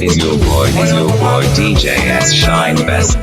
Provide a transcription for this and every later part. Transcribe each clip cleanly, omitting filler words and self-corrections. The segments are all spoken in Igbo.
Is your boy DJ S Shine Best.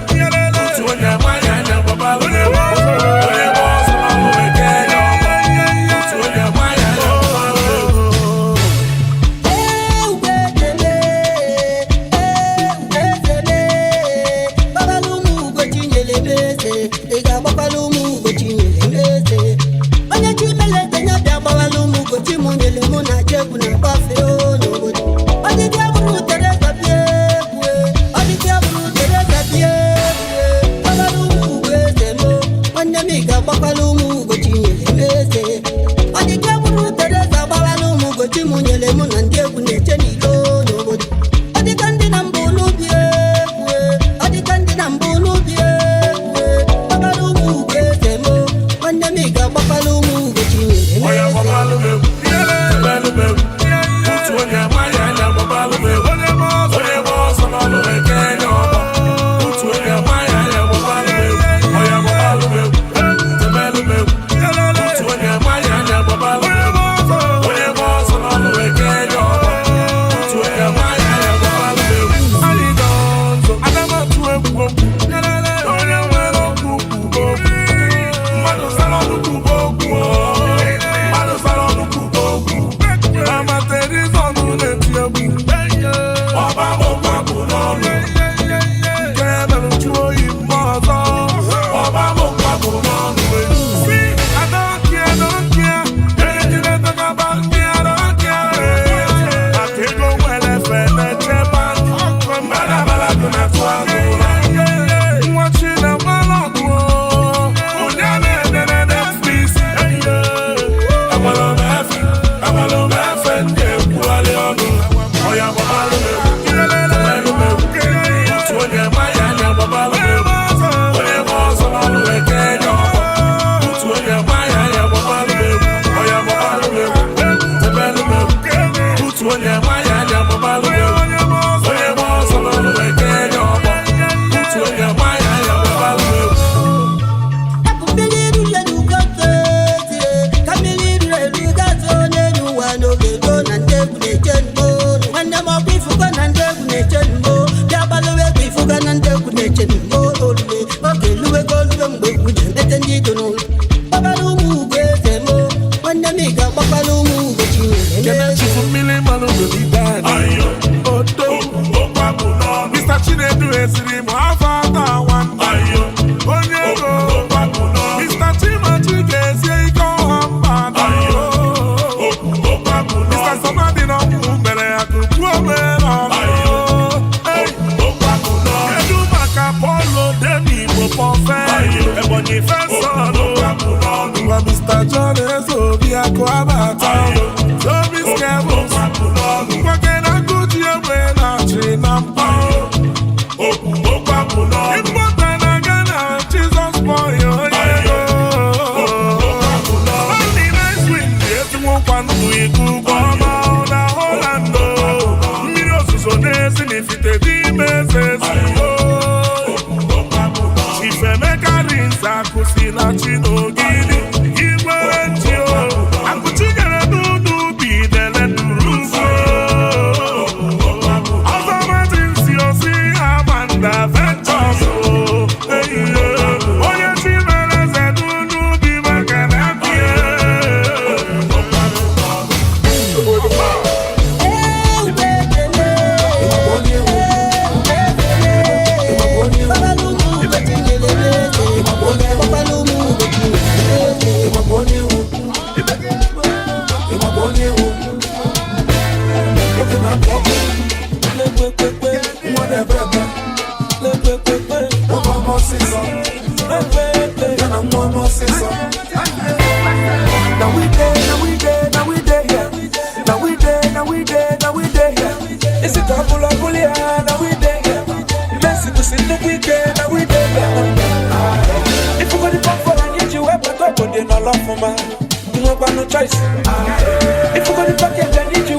No choice. If you got the package, I need you.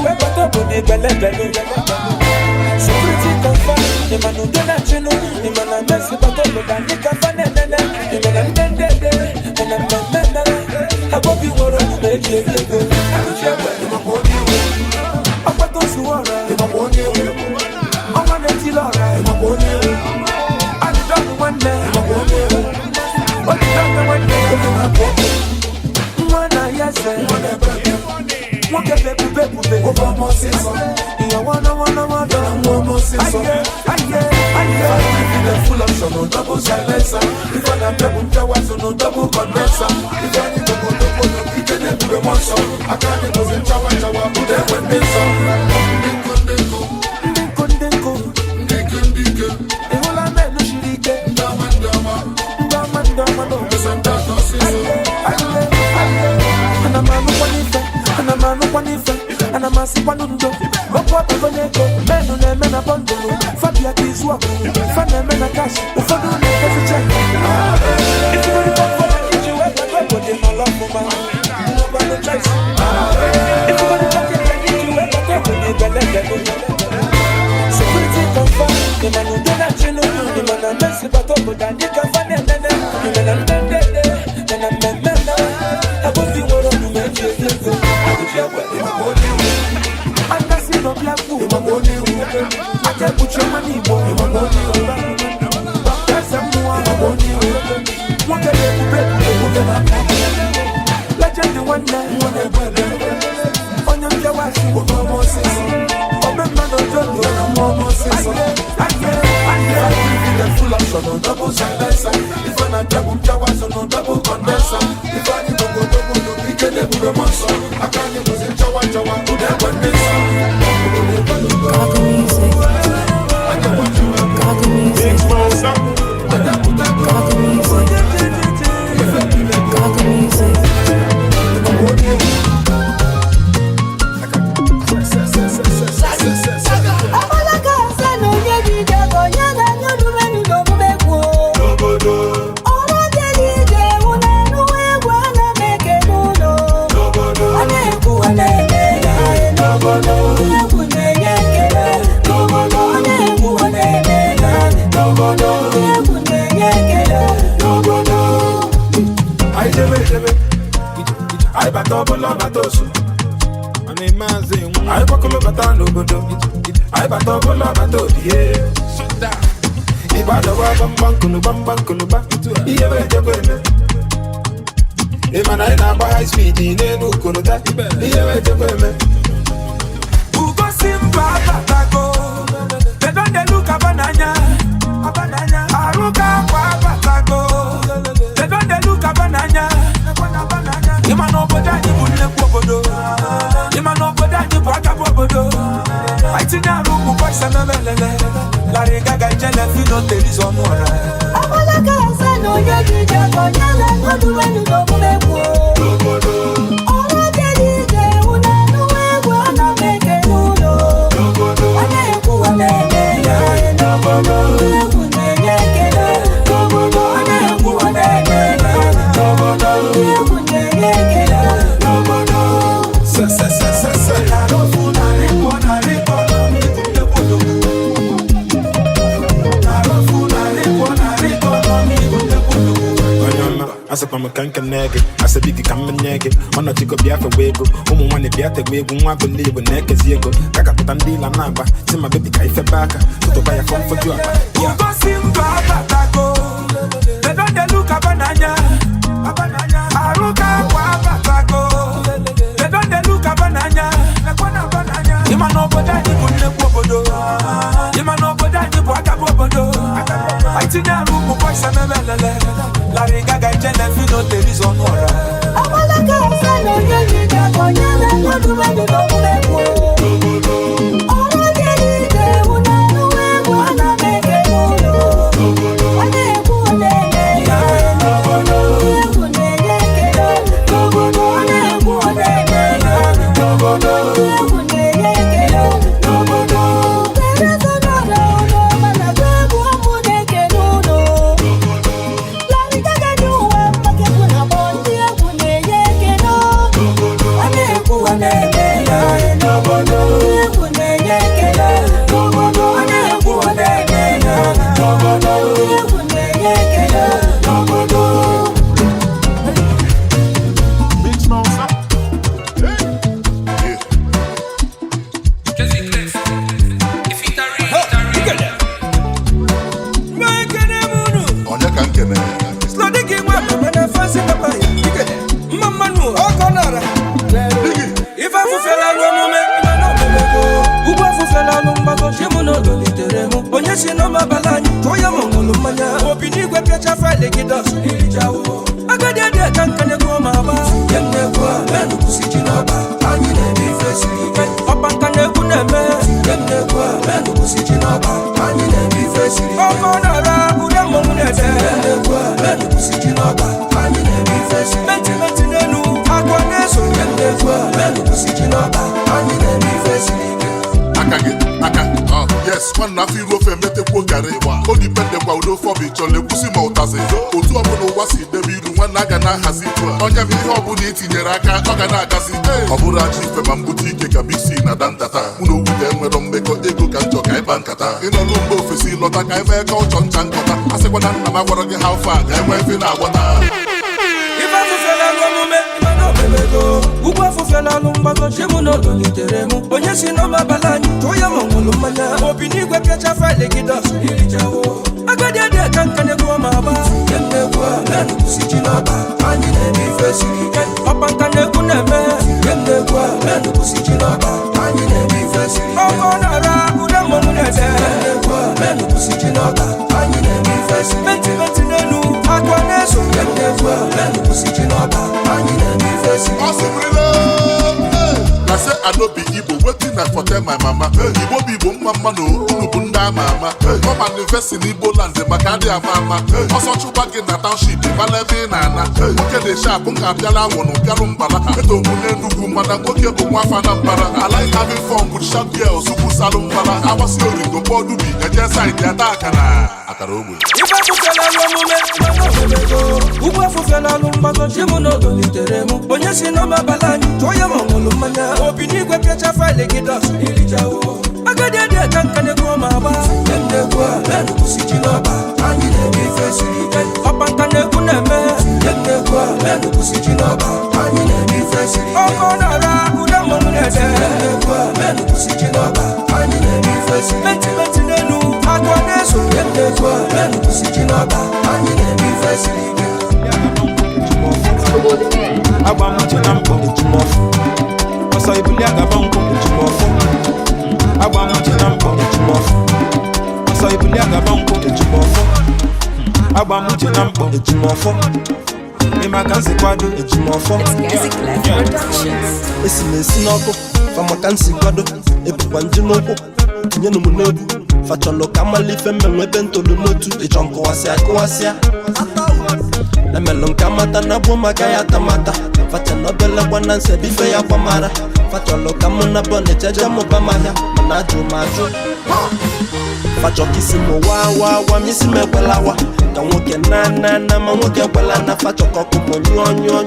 Security confirmed. Full option, no double silencer. If I am no double condenser. If I need to go, you can do the one song. I can't go in chawa, put them when they song. And I'm a sipanundo, Bopop Boneco, men on a men a bundle, Fabia Kizwa, Fana Mena Cash, Ufadu, check. If you want to you ever go in my love for my no choice. If you want to talk you ever go in the security confirm, the man who did not you know, the man I'm messing but over than you can find it, then I'm I will be one of you, man, you I'm not seeing no black food, I'm on you. I can't put your money, boy, I'm on you. That's a more, I'm on you. What can you break? Legend the one night, one brother. On your jawashi, what more says. Oh, man, no joke, I'm almost says. I can't full option, no double silencer. If I'm not double jawas, no double condenser. If I need to go double, you can do the monster. I can't use it, jawa, put that one this. Got the music. Got the music. Got the music. Got the music. I battle on a tosu. And a man's in I buckle batano, I battle on a tosu. If I don't bambang, he ever took it. If I have high speed, he never could have that. He ever took it. Ugo Simba Batago. They don't look at banana. Aruka Batago. They don't look at banana. Imano Bodani Bunepodo. Imano Bodani Bagabodo. I think I look quite a melele. Larry Gaga Jella Phyno Theresa Onuoha. Abolaka Sano Yagija Bonyala Nodu Wenu Dobulepo. Ora Delije Una Nuwe Wana Meke Nuno. Ane Kuwanene Ya Enobodo. Kunene Kene. Nobodo. Ane Kuwanene Ya Nobodo. Kunene Kene. Nobodo. As a common canker naggy, as a big common naggy, on not to go be after wego, one if you have to wig, one believe when neck is ego, Kakaputandi La Namba, see my baby Kaifa Baka, to buy a phone for you. Yeah, go Simba Batago, they don't look at banana, Aruka Batago, they don't look at banana, Imano Bodani Bunepodo, Imano Bodani Bagabodo, I think I room of voice and Larry Gaga Jella Phyno Theresa Onuoha. Abolaka Sano Yagija Bonyala Nodu Wenu Dobulepo. Ora Delije Una Nuwe Wana Meke Nuno. Ane Kuwanene Ya Enobodo. Kunene Kene. Nobodo. Ane Kuwanene Ya Nobodo. Kunene Kene. Nobodo. Theresa Onuoha Mana Kwebu Amuneke Nuno. Larry Gaga Juwa Makebuna Bondi Amuneye Kene. Ane Kuwanene Ya Enobodo. fufela lumbago Shimuno literemu Onye sinoma balani Toya mongolo manya Opini gwe kecha file gidos Ilijawo Agade kankane kwa maba Yemne kwa menu kusijinoba Anyine bifesirike Opankane kuneme Yemne kwa menu kusijinoba Anyine bifesirike Okonara udemo munete Yemne kwa menu kusijinoba Anyine bifesirike Menti nenu Akwaneso Yemne kwa menu kusijinoba Anyine bifesirike Yes, one na fi rofe mete kwa gare o depende kwa udo for bi chole kusi ma utaze otu ọbụla ụwa si debiru nwanna aga na hazi kwa onye bụ ihe ọbụla etinyere aka ọ ga na-agazi ọ bụrụ aja ife ma mbute ike ka bisi na dantata mụ na okwute nwere mmekọ ego ka njọ ka ịba nkata ịnọlụ mba ofesi lọta ka ebe ka ọchọ ncha nkọta a sịkwa na nna m agwara gị ha ofe a ga enwe efe na-agbata Ugwa fufela lumbago Shimuno literemu Onye sinoma balani Toya mongolo manya Opini gwe kecha file gidos Ilijawo Agade kankane kwa maba Yemne kwa menu kusijinoba Anyine bifesirike Opankane kuneme Yemne kwa menu kusijinoba Anyine bifesirike Okonara udemo munete Yemne kwa menu kusijinoba Anyine bifesirike Menti nenu Akwaneso Yemne kwa menu kusijinoba Anyine bifesirike I say I no be Igbo, waiting I for tell my mama. Igbo be Igbo mama no, unu bụ ndị ama ama. Come and invest in Igbo land, maka adị ama ama. Ọsọ chụba gị na township, mala ebe ị na-ana. Nwoke dị sharp, nka bịala anwụrụ, bịalụ mbala. Eto mụ n'Enugwu, mana nwoke bụ nwa afa na mbara. I like having fun with sharp girls, ukwu salụ mbala. Awasị origo, bọọdụ bi, eje side ya taa akara. Akara ogbe. Ife fufela luomume, ugwa fufela lumbago Shimuno literemu Onye sinoma balani, toya mongolo manya Opini gwe kecha file gidos Ilijawo Agade kankane kwa maba Yemne kwa menu kusijinoba Anyine bifesirike Opankane kuneme Yemne kwa menu kusijinoba Anyine bifesirike Okonara udemo munete Yemne kwa menu kusijinoba Anyine bifesirike Menti nenu Akwaneso Yemne kwa menu kusijinoba Anyine bifesirike Agba mche na mkpọ ejimọfụ ọsọ ibuli agaba nkwụ ejimọfụ Agba mche na mkpọ ejimọfụ ọsọ ibuli agaba nkwụ ejimọfụ Agba mche na mkpọ ejimọfụ ịma ka nsi kwado ejimọfụ esi na-esi n'ọkụ famaka nsi kwado ebukwa nji n'ụkwụ tinyenụ m n'egwu fachọlụ ka malife mmenwe ebe ntolu n'otu ịchọ nkụwasịa Emelụ nka mata na bụ maka ya tamata Facha nobele gwana nse bife ya kwa mara Fachọlụ ka mụ na bọ na-echeje mụba mahịa mana ajụ ma ajụ Fachọ kisi mụ wa misi mekwelawa Ka nwoke na ma nwoke kwela na fachọ kọkụ mụ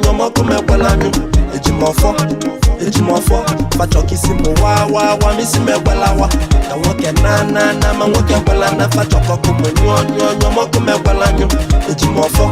nyọ mọkụ mekwela anyụ Ejimọfọ Fachọ kisi mụ wa misi mekwelawa Ka nwoke na ma nwoke kwela na fachọ kọkụ mụ nyọ mọkụ mekwela anyụ Ejimọfọ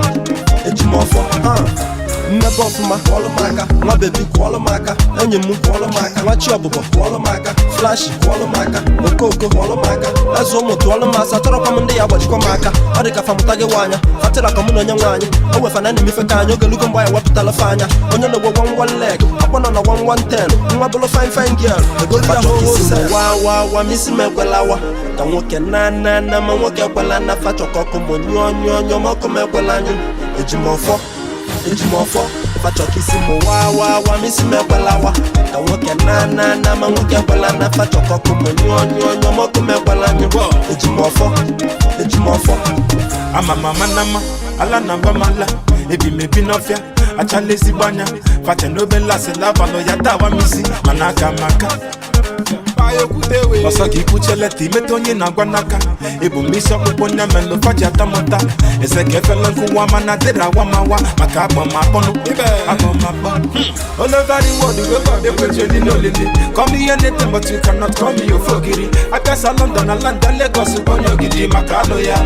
mmebe ọfụma kwọlụ maka nwa bebi kwọlụ maka enyi m kwọlụ maka nwa chi ọbụbọ kwọlụ maka flashi kwọlụ maka okoko kwọlụ maka eze ụmụ tụọlụ m asa chọrọkwa m ndị ya gbajikwa m aka ọ dị ka famụta gị nwaanya fatịra ka mụ na onye nwaanyị o wefana na emefe ka anyị ogelugo mgbe anyị wepụtala fe anya onye na-egwe one leg ọkpọ nọ na 110 nwa bụlụ fine girl egolu ya hụ wa misi m ekwelawa ka nwoke na ma nwoke ekwela na fachọkọkụ mụ nyọ mọkụ m ekwela anyụ Ejimọfọ Fachọ kisi mụ wa misi mekwelawa Ka nwoke na ma nwoke ekwela na fachọ kọkụ mụ nyọ mọkụ mekwela anyụ Ejimọfọ Ama mama nama ala na mbamala Ebi mebi n'ọfịa achala ezigbo anya Facha n'obe lasị labalụ ya dawa misi mana aka maka ọsọ gị kwucheleta imeta onye na-agwa n'aka ebu m isi ọkpụkpụ nya melụ faji atamụta eze ka efele nkụwa mana dịrị awamawa maka agbamakpọnụ all over the world we got the petroli n'olili call me anything but you cannot call me ofogiri akasa London na London Lagos onye ogidi maka alo ya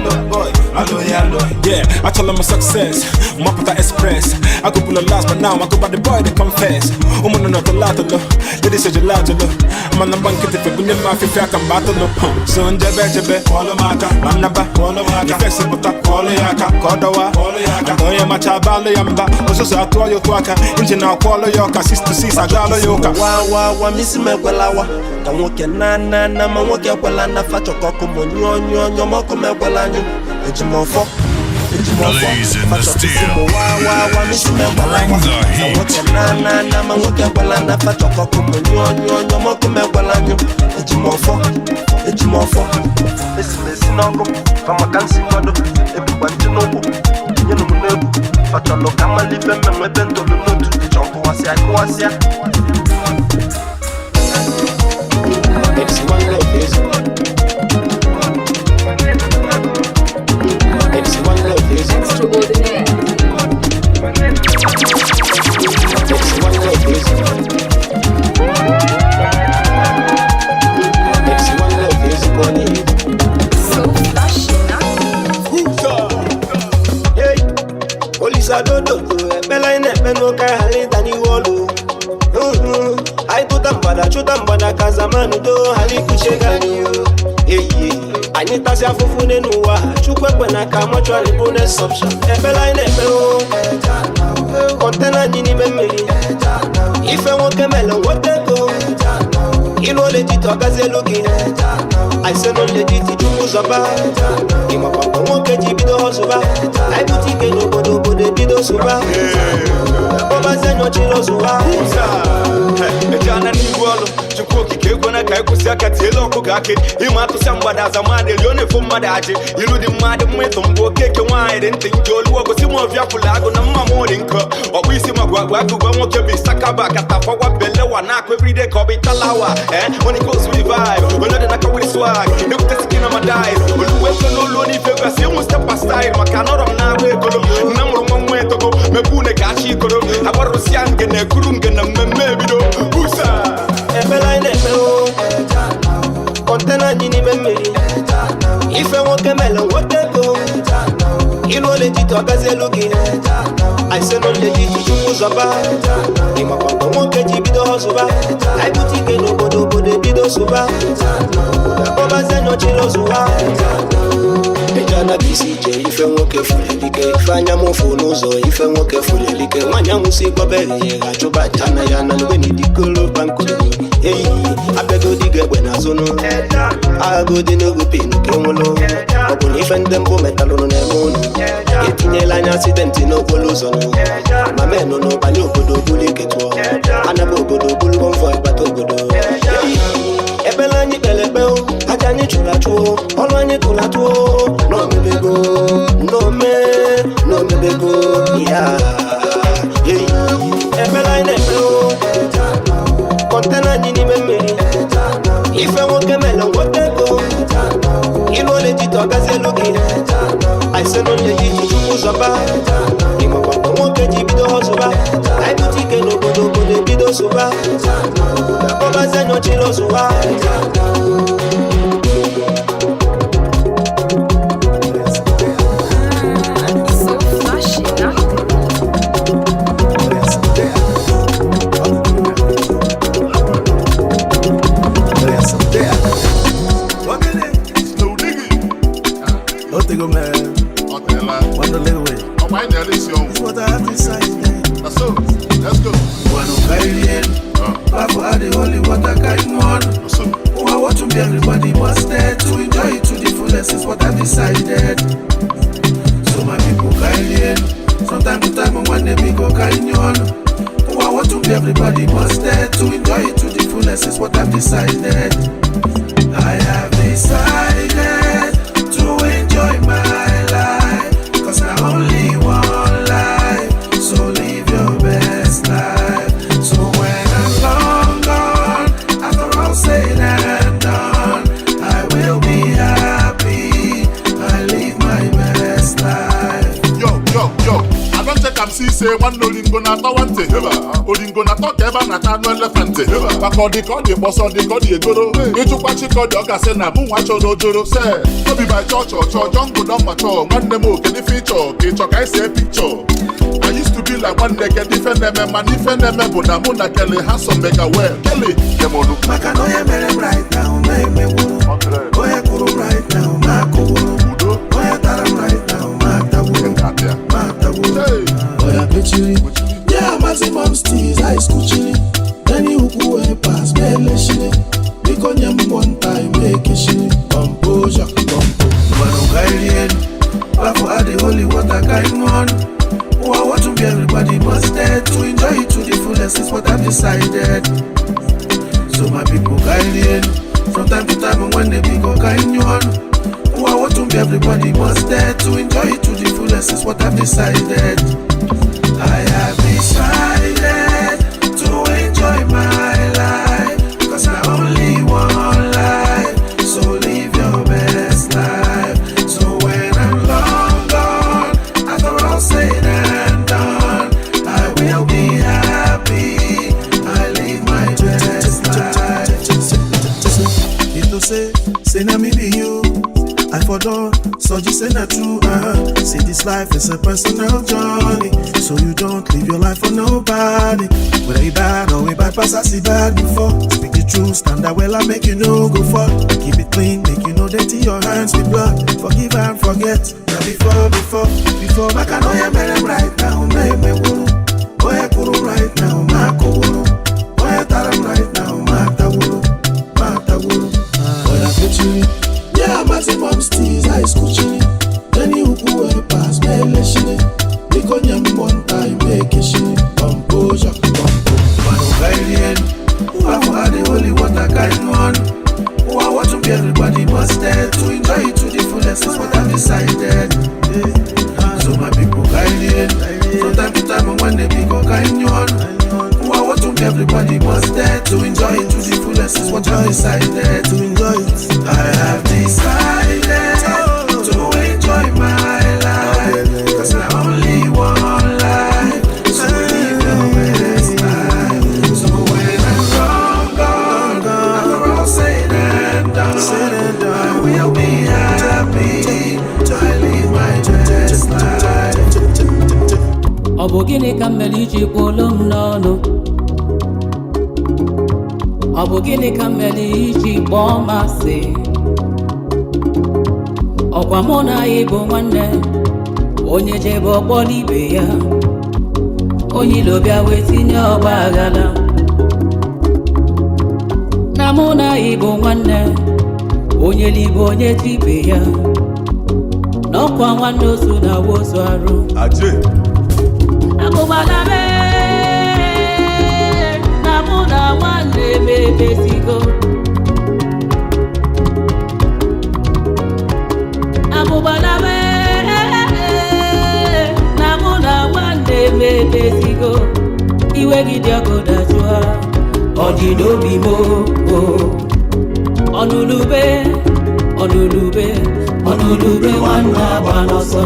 yeah achọla m success mapụta express I go pull a last but now I go by the boy they confess ụmụnụ nọ tụlatụlụ ladies ejelaatụlụ mana mgba nkịtị life, bunye ma fi fia kan battle. So njebe, kwalo maka, manaba, kwalo maka. Ifeksi buta, kwalo yaka, kodawa, kwalo yaka. Andoye macha balo yamba, ososo atwa yo twaka. Inje na kwalo yoka, 6 to 6 agalo yoka. Wa misi me kwelawa. Ka nwoke na ma nwoke kwela na fa chokoko mo nyonyo moko me kwela nyu. Ejimofo. Blaze in the steel. Wa misi me kwelawa. Ka nwoke na ma nwoke kwela na fa chokoko mo nyonyo moko me kwela nyu. Ejimofo. Mesi nongo, kama kansi kodo, ebu banchi nobu, nyenu munebu, fachalo kama libe memwe bento lunutu, chonko wasia kuwasia. MC1 love is MC1 love is Extraordinaire. MC1 love is MC1 love is money. So flashy, Hey, Olisa dodo, bela ine peno kai halita ni wolo. I put them bada kazamanu do hali kuchegani yo. Hey, Anita si afufune nuwa, chukwe kwena kama chwali bonus option. Bela ine peno, kontena nini memeli. Ife woke melo wote go. Ilo legit wakaze logi. I say no legit jumu zaba. Ima papa woke jibido hosuba. I butike no bodo bido suba. Baba zenyo chilo suba. Ejana ni wolo chukwu kike gona kai kusi aka telo ko gake ima to samba da zamane lione fo madaje ilu di mad mweto mbo keke wine den tin jolu go si mo via fulago na mamo rinko obisi magwa go mo ke bi sakaba kata fa wa belle wa na ko everyday ko bi talawa when it goes with vibe when na ka with swag you can see na madai olu we no lo ni fe si mo step style makanoro na we go na mo mweto go me bune gachi go abaro siange ne kurunge na meme bido usa Ebela ine peo kontena nini memeli Ife woke melo wote go Ilo legit wakaze logi I say no legit jumu zaba Ima papa woke jibido hosuba I butike no bodo bido suba Baba zenyo chilo suba Ejana BCJ ife woke fulelike Fanya mufu nuzo ife woke fulelike Wanya musiko beri gachuba chana yana Nweni dikolo bankulu Hey, I beg you dig when I zono. I go the no go pin kemolo. Open if and them go metal on the moon. Getting a line accident in no polozono. My men no banyo go do bully get war. And I go do bull one for but go do. Ebelani belebel, Ajani chulacho, Olani tulacho. No me bego, yeah. Ebelani belebel. Kontena nini memeli Ife woke melo wote go Ilo legit wakaze logi I say no legit jumu zaba Ima papa woke jibido hosuba I butike no bodo bido suba Baba zenyo chilo suba so flashy, Go man. What the little way? Oh, my name is young. It's what I have decided. That's so. Let's go. One of Kylian. Papa are the only one that can one. Oh, I want to be everybody was there to enjoy it to the fullest. Is what I've decided. So my people Kylian. From time to time, when they go Kylian. Oh, I want to be everybody was there to enjoy it to the fullest. Is what I've decided. I have decided to enjoy my life, cause I only one life, so live your best life. So when I'm long gone, after all said and done, I will be happy, I live my best life. Yo, I don't take MC say one no lingo na to one thing. Olingo na to keba na ta no elephant. Bakodi kodi boso di kodi egoro. Itu kwachi kodi oga say na mu wacho dojoro say. No be by church jungle don mature. One demo can the feature. Ke choka I say picture. I used to be be like one naked defender, man, defender, but I'm on a Kelly has some mega well. Kelly, come on, look. Maka no ya mere right now, me wuru. Oya kuru right now, ma kuru. Oya taram right now, ma taburu. Oya pechiri. Yeah, maximum steez, I scuchiri. Any who pass, me shiri. Because nyam one time, make it shiri. Composure, Mano guardian. Flavour are the only one that kind one. Who I want to be everybody must dead. To enjoy it to the fullest is what I've decided. So my people guiding from time to time and when they be go kind one. Who I want to be everybody must dead. To enjoy it to the fullest is what I've decided. I have decided to enjoy my life, cause I only one life. So live your best life. So when I'm long gone, after all said and done, I will be happy. I live my best life. It to say na me be you. I forgot, so just say not true. See, this life is a personal journey, so you don't live your life for nobody. Whether you bad or we bypass, I see bad before. Speak the truth, stand that well, I make you know go for. Keep it clean, make you know dirty your hands with blood. Forgive and forget. Now before, I can know you made them right now, me wuru. Oya kuru right now, ma kuru. Oya taram right now, ma taburu. Oya pechiri. Yeah, maximum steez, I scuchiri. Any who pass, me shiri. Because nyam one time, make it shiri. Composure, Mano guardian. Flavour are the only one that kind one. Who I want to be everybody must dead. To enjoy it to the fullest is what I've decided. So my people guiding from time to time and when they be go kind one. Who I want to be everybody must dead. To enjoy it to the fullest is what I've decided. To enjoy it, I have decided to enjoy my life, cause I only one life. So live your best life. So when I'm long gone, after all said and done, I will be happy. I live my best life. Ọ bụ gịnị ka m mere iji kwụlụ m n'ọnụ? Ọ bụ gịnị ka m mere iji kpọọ m asị? Ọkwa mụ na ya bụ nwanne, onye jebe ọkpọrọ ibe ya, onye ilo bịa wee tinye ọgba aghara. Na mụ na ya bụ nwanne, onye libe onye tibe ya, n'ọkwa nwanne ozu na wozu arụ. Abụbala na mụ na nwanne mebesigo. Abụbala na mụ na nwanne mebesigo. Iwe gị dị ọkụ dajụa, ọ dị n'obi m o. Ọnụlube nwanne agba n'ọsọ.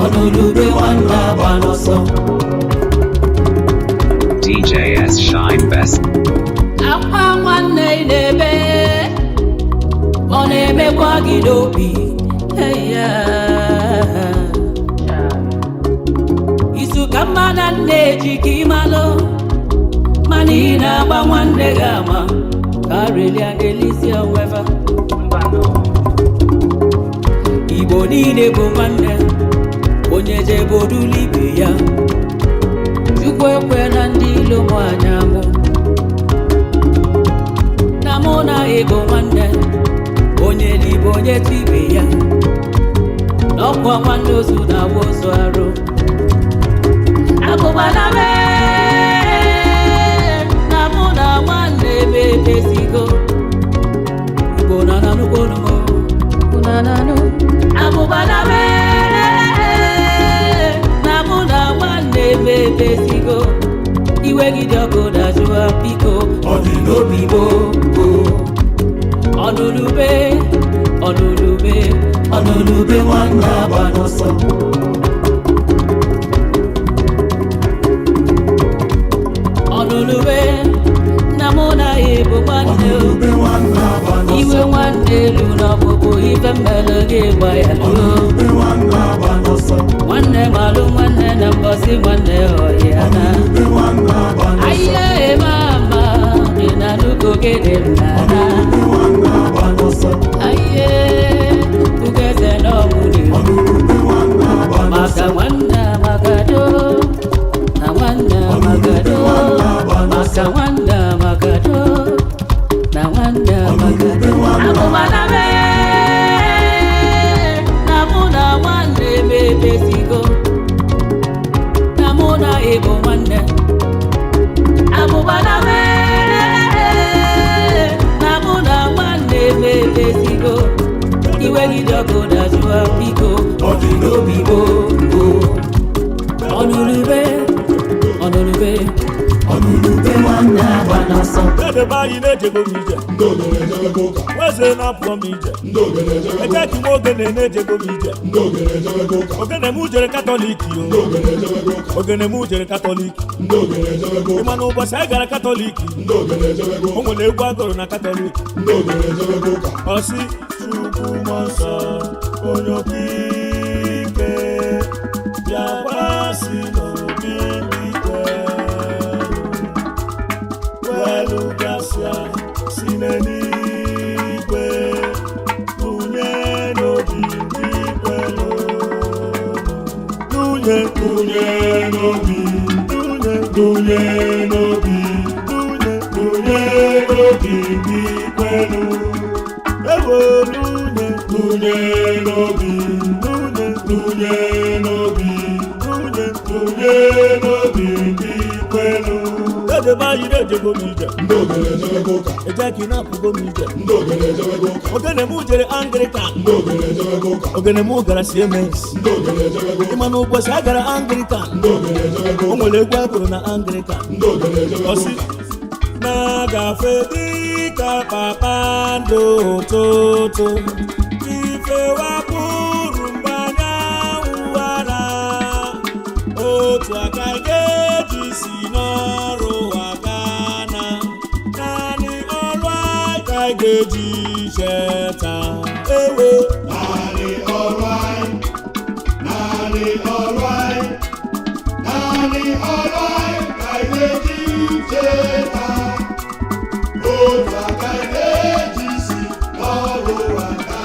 Ọnụlube nwanne agba n'ọsọ. DJS Shine Best. Akwa nwanne na-ebe, ọ na-emekwa gị n'obi. Isu ka mmadụ na-eji ka ịmalụ, mana ị na-agba nwanne gị ama, ka relia ga-elisi onwefa. Igbo niile bụ nwanne, onye jebe odulu ibe ya. Chukwu ekwe na ndị ilo mụ anya mụ. Na mụ na ịbụ nwanne, onye libe onye tibe ya, n'ọkwa nwanne ozu na wozu arụ. Abụbala na mụ na nwanne mebesigo. Igbo na nanụkwo numo, na nanụ. Abụbala na mụ na nwanne mebesigo. Iwe gị dị ọkụ dajụa biko, ọ dị n'obi m o. Ọnụlube nwanne agba n'ọsọ. Ọnụlube na mụ na ya bụ nwanne o. Iwe nwanne mmele gị gba ya nwanne malụ nwanne na mbọsị nwanne ọhịa na ahịa mama dị na n'ugogede nana ahịa ugeze n'ọmụrụ maka nwanne amagado na nwanne amagado maka nwanne amagado na nwanne amagado abụmana na mụ na nwanne mebezigo na mụ na ego nwanne abụmana na mụ na nwanne mebezigo iwe gị dọkụ dajụa biko ọ dị n'obi ọnụrụbe nwanne agba n'ọsọ edebe anyị na-ejego m ije nweze na-apụọ m ije ejeki m ogene na-ejego m ije ogene m jere katọliki ogene m jere katọliki ịma na ụbọchị anyị gara katọliki o nwere egwu agụrụ na katọliki ọsị Chukwu mmụọ nsọ onye okike bịakwasị n'obi ndị kwelu gasịa si n'eluigwe tụnye n'obi ndị kwelu tụnye n'obi tụnye n'obi ndị kwelu tụnye n'obi ndị kwelu edebe anyị na-ejego m ije ejeki na-apụgo m ije ogene m jere Anglican ogene m gara Siemens ịma na ụbọchị a gara Anglican o nwere egwu agụrụ na Anglican ọsị na-agafe dịka kpakpando ụtụtụ ifewapụrụ mgbe anyanwụ ara otu aka ga-eji si n'ọrụ aga na naanị ọrụ aka ga-eji cheta ewe naanị ọrụ aka ga-eji cheta otu aka ga-eji si n'ọrụ aga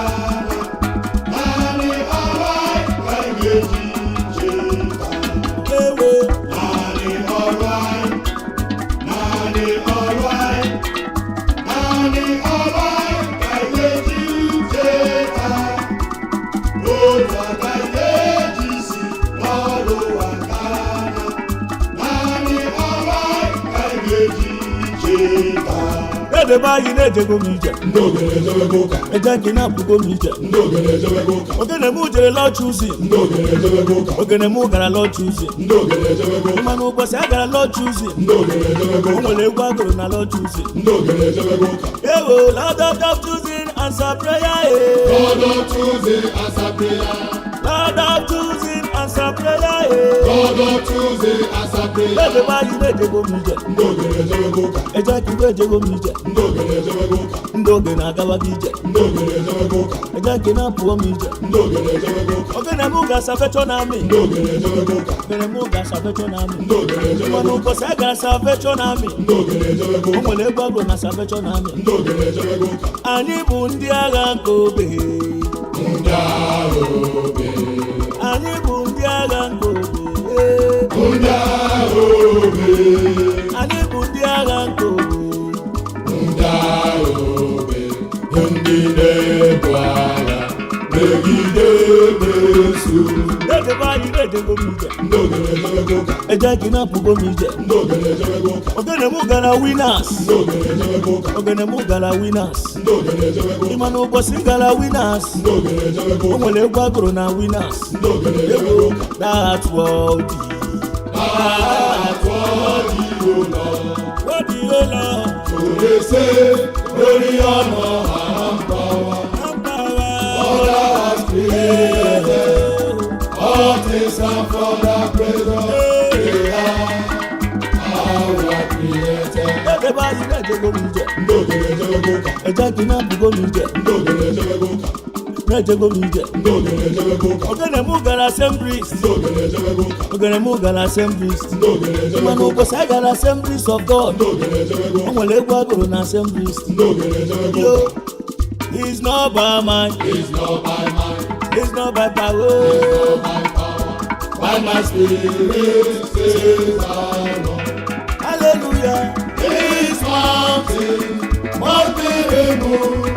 na naanị ọrụ aka ga-eji cheta ewe naanị ọrụ aka ga-eji cheta otu aka ga-eji si n'ọrụ aga na naanị ọrụ aka ga-eji cheta edebe anyị na-ejego m ije ejeki na-apụgo m ije ogene m jere lọchuzi ogene m gara lọchuzi ịma na ụbọchị a gara lọchuzi o nwere egwu agụrụ na lọchuzi ewo Lord of choosing answer prayer Lord of choosing answer prayer edebe anyị na-ejego m ije ejeki na-ejego m ije ndị ogene agawago ije ejeki na-apụọ m ije ogene m ga-asa fechọ na amị mana ụbọchị a gara salvation na amị o nwere egwu agụrụ na salvation na amị anyị bụ ndị agha nke obe anyị bụ ndị agha nke obe anyị bụ ndị agha nke obe ndị na-ebu agha megide Ekwensu edebe anyị na-ejego m ije ejeki na-apụgo m ije ogene m gara winners ịma na ụbọchị m gara winners o nwere egwu agụrụ na winners egwu that world what do you know to say glory honor and power all that created all things are for the praise of our created everybody na-ejego m ije ejeki na-apụgo m ije na-ejego m ije ogene m gara assemblies ogene m gara assemblies mana ụbọchị a gara assemblies of God o nwere egwu agụrụ na assemblies yo it's not by might it's not by power by my spirit says the Lord. Hallelujah. This mountain must be removed.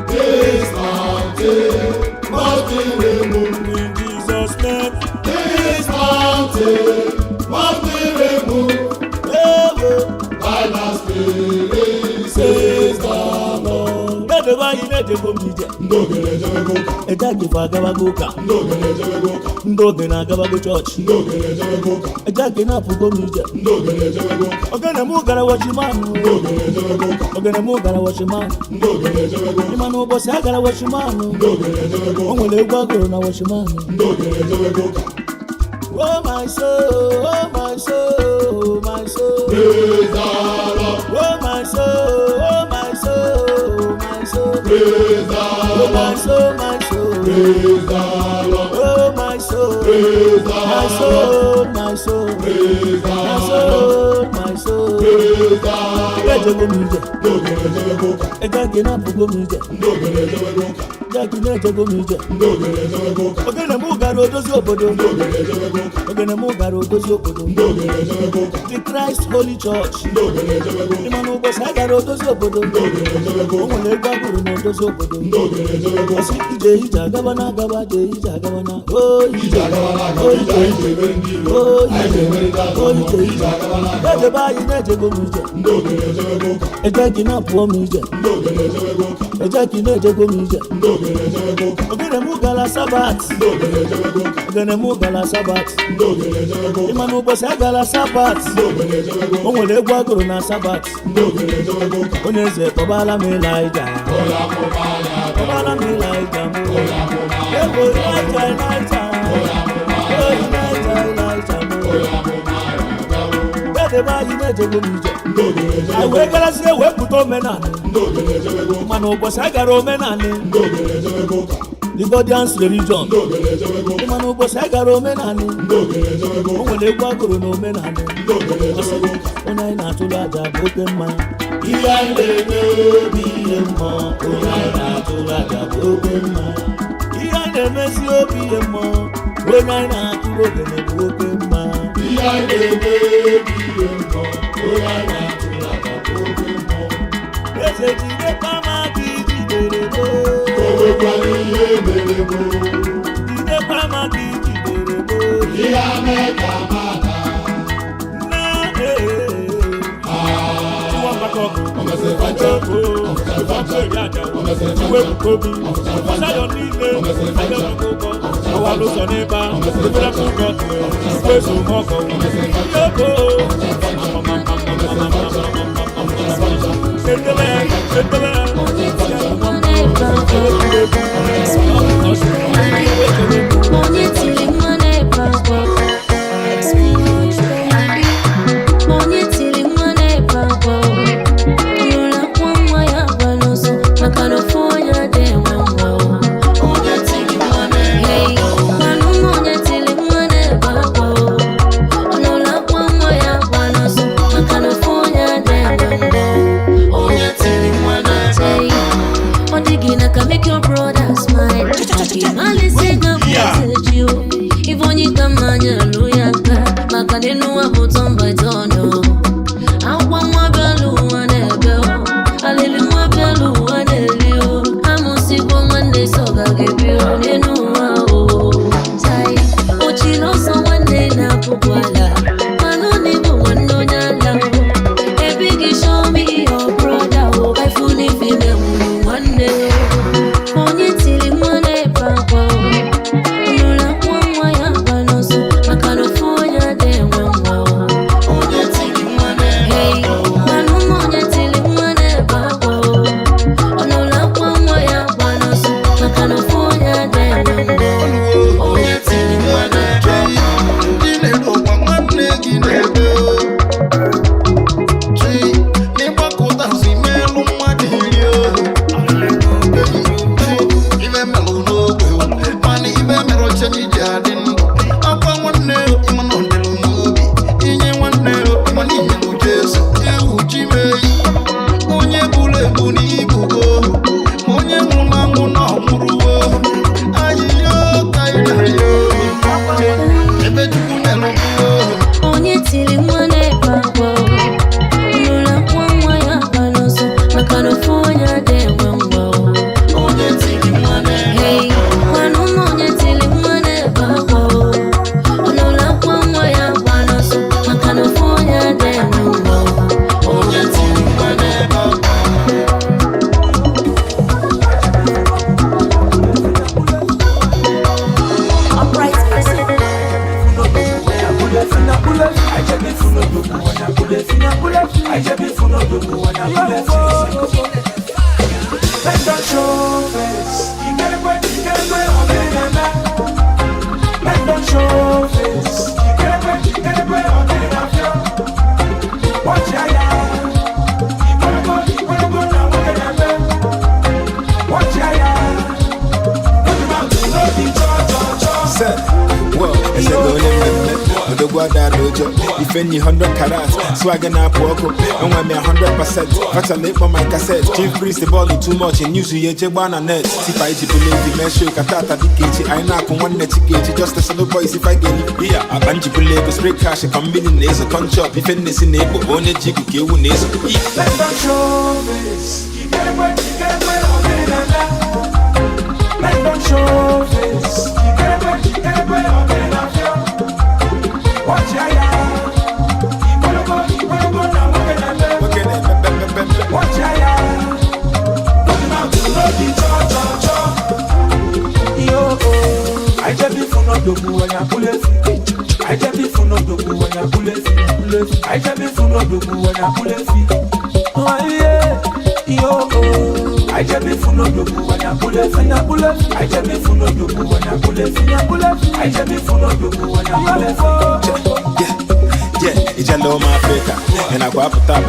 This mountain must be removed in Jesus' name. This mountain must be removed. By the Spirit says the Lord. Ejagi for Agabagoka, Ndoge na Agabago Church, Ejagi na Pugo Mija, Ogana Mugara Washiman, Ogana Mugara Washiman, Imano Bosagara Washiman, Only Wago na Washiman. Oh my soul, oh my soul, my soul. Praise the Lord. Oh my soul, oh my soul, my soul. Praise the Lord. Oh my soul, my soul. Praise the Lord. Oh my soul. Praise the Lord. My soul, praise the Lord. My soul, praise the Lord. Ejego mije. Ejagi na pugo mije. Ejagi na ejego mije. Ogene mu garo dozi obodo. Ogene mu garo dozi obodo. The Christ Holy Church. Imanu bosa garo dozi obodo. Omole gbaguru no dozi obodo. Osi ije ija gabana gaba je ija gabana. Oh ija gabana. Oh ija ije. Oh ija. Oh ija. Ede bayi na ejego mije. Ejagi na puo mije. Ejagi na ejego mije. Ogene mu gala sabat. Ogene mu gala sabat. Imanu bosa gala sabat. Onwere egwu agụrụ na sabat. Onye eze kpọbala m Elijah. Kpọbala m Elijah. Ego Elijah. Ede bayi na-ejego m ije. Anyị wee garazie wepụta omenanị. Mana ụbọchị a gara omenanị. The Guardians religion. Mana ụbọchị a gara omenanị. O nwere egwu agụrụ na omenanị. Onye anyị na-atụrụ aja bụ oke mma. Ihe anyị na-eme obi ihe mma. Onye anyị na-atụrụ aja bụ oke mma. Ihe anyị na-emezi obi ihe mma. Onye anyị na-atụrụ ogene bụ oke mma. Ihe anyị na-eme obi ihe mma. Onye anyị na-atụrụ aja bụ oke mma. Eze jide kpama gị jidere mo. Owekwara ihe mere mo. Jide kpama gị jidere mo. Ihe ame ka mata. Na Wow. Ifeni 100 carats, swagger na poko, and when me 100%. Catch a lip on my cassette. Chief Priest the ball too much in news ye jebana net. Tipa iji believe the measure katata dikechi. I knock on one net gauge, just a solo boys if I get it. Yeah, a banji believe spray cash, a combination a conch up. If any sin able, one a jig, you will naze. Let them show this. You get away, let them show this. You get away, watch ya. Watch ya. Yo, I just be for no dogu when I pull it. I just be for no dogu when I pull it. I just be for no dogu when I pull it. Oh yeah, yo, I just be for no dogu when I pull it. I just be for no dogu when I pull it. I just be for no dogu when I pull it. Yeah, it's a low Africa. And I go up top,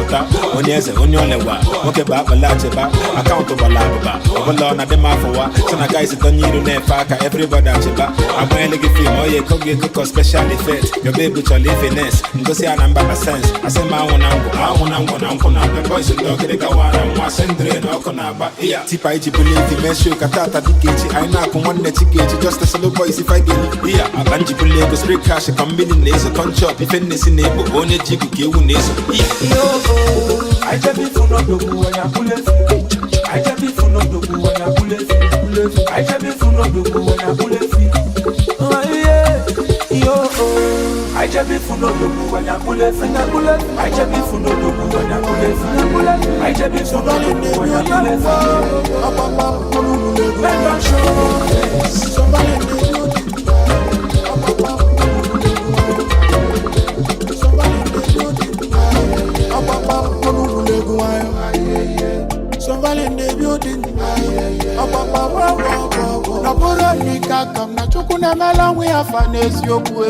on yes, on your lewa. Okay, back a large about accountable lava. Overlord, not the mafia. So, I guys don't need to never everybody at your back. I'm going to give you all your cook special effect. Your baby with your livingness. And go see a number of sense. I say, my own uncle, the boys and dog, they go on and was sending no conaba. Yeah, Tipa, you believe the measure, Katata, Dikiti. I knock on one net gauge, just a solo boys if I get it. Yeah, a banji believe go spray cash, a combination a conch up, if anything. I just be for no dogu when I pull it. I just be for no dogu when I pull it. I just be for no dogu when I pull it. Oh yeah, yo. I just be for no dogu when I pull it. I just be for no dogu when I pull it. I just be for no dogu when I pull it. Let them show somebody. Somebody in the building. No puro nika kam na chuku na mela we afane esioku.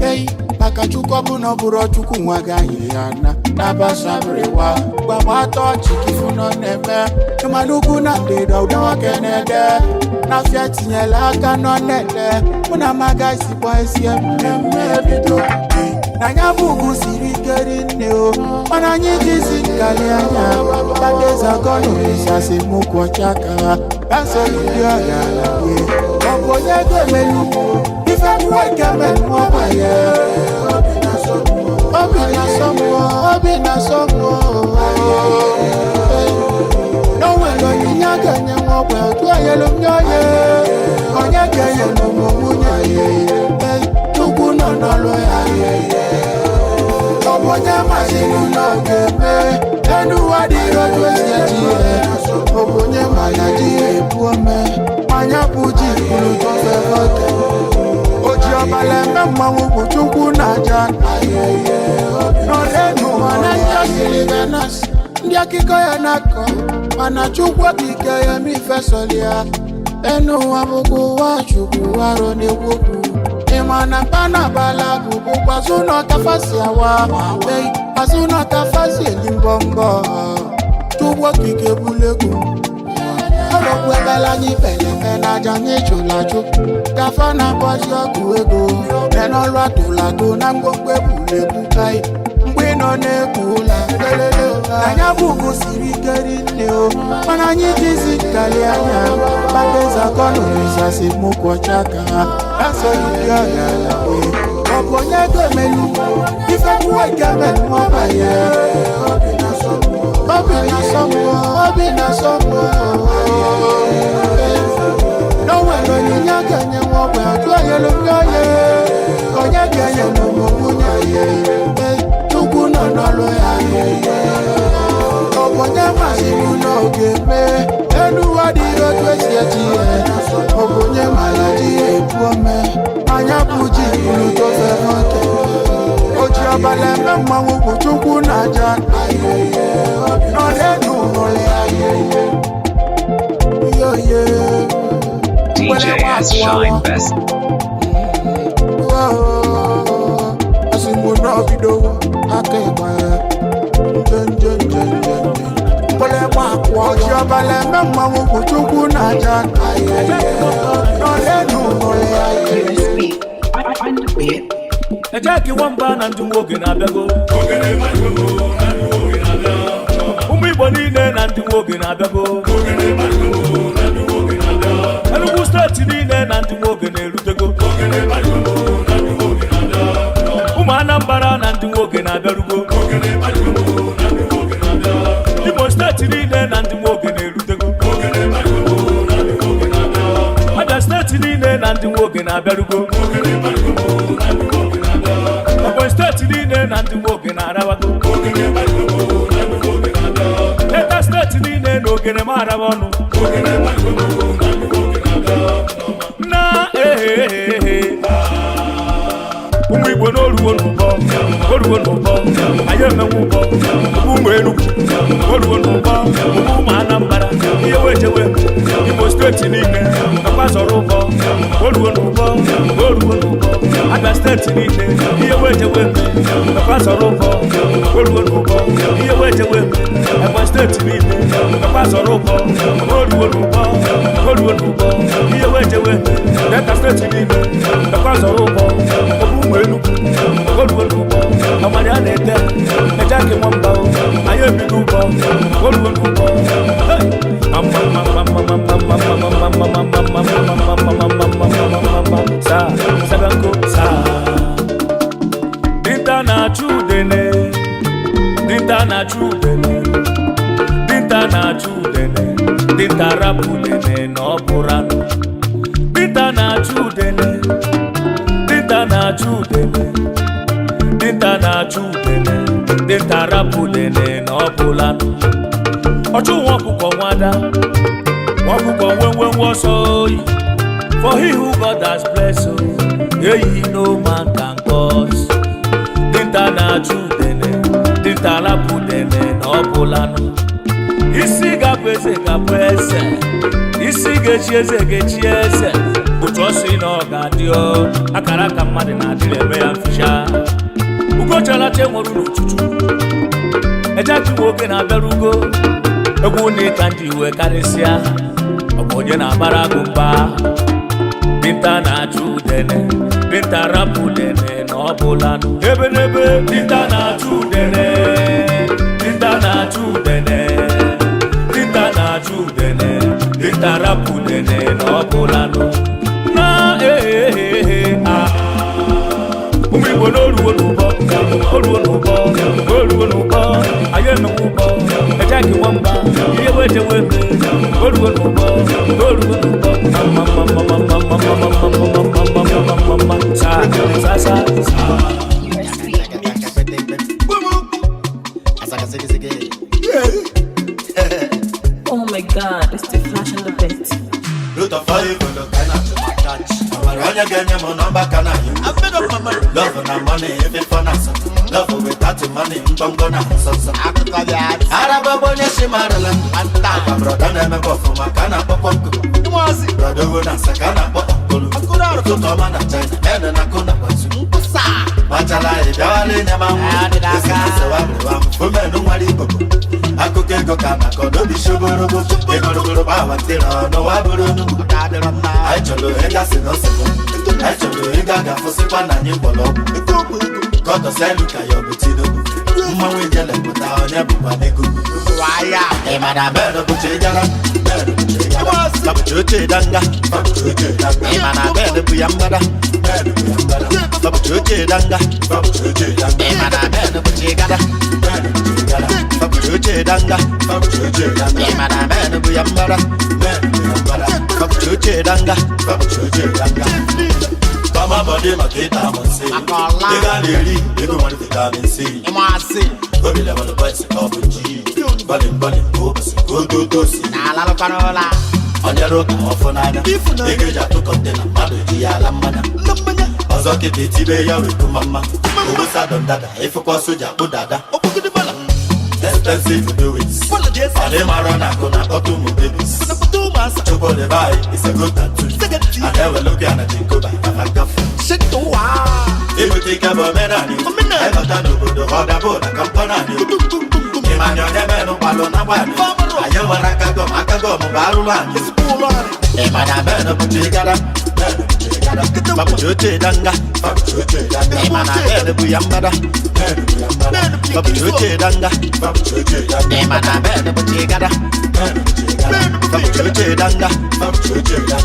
Hey, maka chuku bu no buro chuku nwaga yana. Na basabrewa, gba ma to chikifu no neme. Tumanugu na de do kenede. Na fiat nyela aka no nede. Una maga si boy si emme bido. Na nyabugu siri geri neo. Mana nyiji kali anya. Bageza gono isase muko chaka. Baso yudia gala ye. Obo nyege meluko. Ife mweke menu obaye. Obi na somo. No welo nyaka nyamwe otua yelo nyoye. Onyeke yelo momunye. Tuku no lo ya. Obonya masinu no geme. Enu wadi rojo siatie. Obonye mayaji ebuome. Manya puji kulu tofe vote. Oji obale memma wubu chukwu na jan. Nolenu wananya siliganas. Ndi akiko ya nako. Mana chukwu akike ya mifesolia. Enu wabuku wa chukwu waro ni wuku. Imana pana balagu kwa suno kafasi awa. Hey, asuno kafasi elimbongo. Tuwa kike bulegu. Olokwe bela ni pele na janye cholacho. Kafana bosyo kuego. Neno lwa tolato na mgongwe bulegu kai. Mbwino ne kula. Nanya bugu siri geri neo. Mana nyitisi kali anya. Bageza kono risasi muko chaka. Aso yudia gala we. Obo nyege meluko. Ife mweke menu obaye. Obi na somo. No welo nyaka nyamwe otua yelo nyoye. Onyeke yelo momunye. Tuku no lo ya. Obonye masinu no geme. Enu wadi rojo siatie. Obonye malaji ebuome. Anya puji kulu tofe vote. ọbala mma nwoke chukwu na-aja n'ọdịdị ụlọ DJS Shine Best. Asimbo no video akeba Pole ma kwa jabale mama wo chukwu na ja no le no Ejaki wamba na ndị nwoke na-abịago ụmụ Igbo niile na ndị nwoke na-abịago Enugu steeti niile na ndị nwoke na-erutego ụmụ Anambra na ndị nwoke na-abịarugo Imo steeti niile na ndị nwoke na-erutego Abia steeti niile na ndị nwoke na-abịarugo Ebonyi steeti niile na ndị nwoke na-arabago Delta steeti niile na ogene ma araba ọnụ na ụmụ Igbo n'oruwo n'ụbọ anyị emenwe ụbọ ụmụ Enugu oruwo n'ụbọ ụmụ Anambra ihe wejewe Imo steeti niile nakwa zọrọ ụbọ oruwo n'ụbọ Abia steeti niile ihe wejewe nakwa zọrọ ụbọ oruwo n'ụbọ ihe wejewe Ebonyi steeti niile nakwa zọrọ ụbọ oruwo n'ụbọ ihe wejewe Delta steeti niile nakwa zọrọ ụbọ ụmụ Enugu oruwo n'ụbọ amari a na-ete ejaki nwamba anyị ebido ụbọ oruwo n'ụbọ dinta na-achụ udene dinta rapụ udene na ọ bụrụ anụ dinta na-achụ udene dinta rapụ udene na ọ bụrụ anụ ọchụ nwa ọkụkọ nwada nwa ọkụkọ nwe ọsọ oyi for he who God has blessed eyi no man can cause dinta na-achụ udene dinta rapụ udene na ọ bụrụ anụ isi ga-abụ eze ga-abụ eze isi ga-echi eze otu ọ sị na ọ ga-adị akara aka mmadụ na-adịrị eme ya mficha Ugochinyere nwere n'ụtụtụ ejaki nwoke na-abịarugo egwu na ịka ndị iwe karịsịa ọ bụ onye na-agbara agụ mba dinta na-achụ udene dinta rapụ udene na ọ bụla nụ ebe n'ebe dinta na-achụ udene dinta rapụ udene na ọ bụla nụ na ụmụ Igbo n'oruwo n'ụbọ anyị emenwe ụbọ ejaki nwamba ihe wejewe oruwo n'ụbọ Oh my God, it's the flash on the bit. Root of fire, look, I not to my touch. Run again, your number can I use? I fed up my money. Love and money, if it for us. Love without the money, don't go now. So, I could call that. Araba, she Maryland. I'm tired. Brother, never go from my cana pop. You was it, brother, when I said, I could out to come on a China, and I couldn't pass you. Machala, darling, I'm for men, nobody. I could get go come, I could be sugar. They go to go about no, I wouldn't know. I told you, I said, no, I told you, I got for Sipan and you follow. Got the same look at your butino. My way, yellow, but I'll never want to go. Why, I am a better butcher. Sabuchuche danga, emana bele buyambada, sabuchuche danga, emana bele buyegada, sabuchuche danga, emana bele buyambada, sabuchuche danga. Come body makita monse, they got they go want vitamin C. Go be level the boys of G. Balling, go see. La parola. On your road, off on either. If you get to contain a mother, Gialamana. Ozoki, Tibe, Mama. Ubusa don dada, if you cause soja, put dada. Expensive to do it. And them a run and gonna cut to my babies. Choco the buy, it's a good tattoo. And they will look at the go by a coffee. If you take a woman and you, I got a no good order board, a company. Emmanuel, the man of Balona, I am a Rakago, Makago, Baruan. It's cool on it. Emmanuel, Ben of Chigada. Papuche danga, Emana bed buyambada, Papuche danga, Emana bed buyagada, Papuche danga,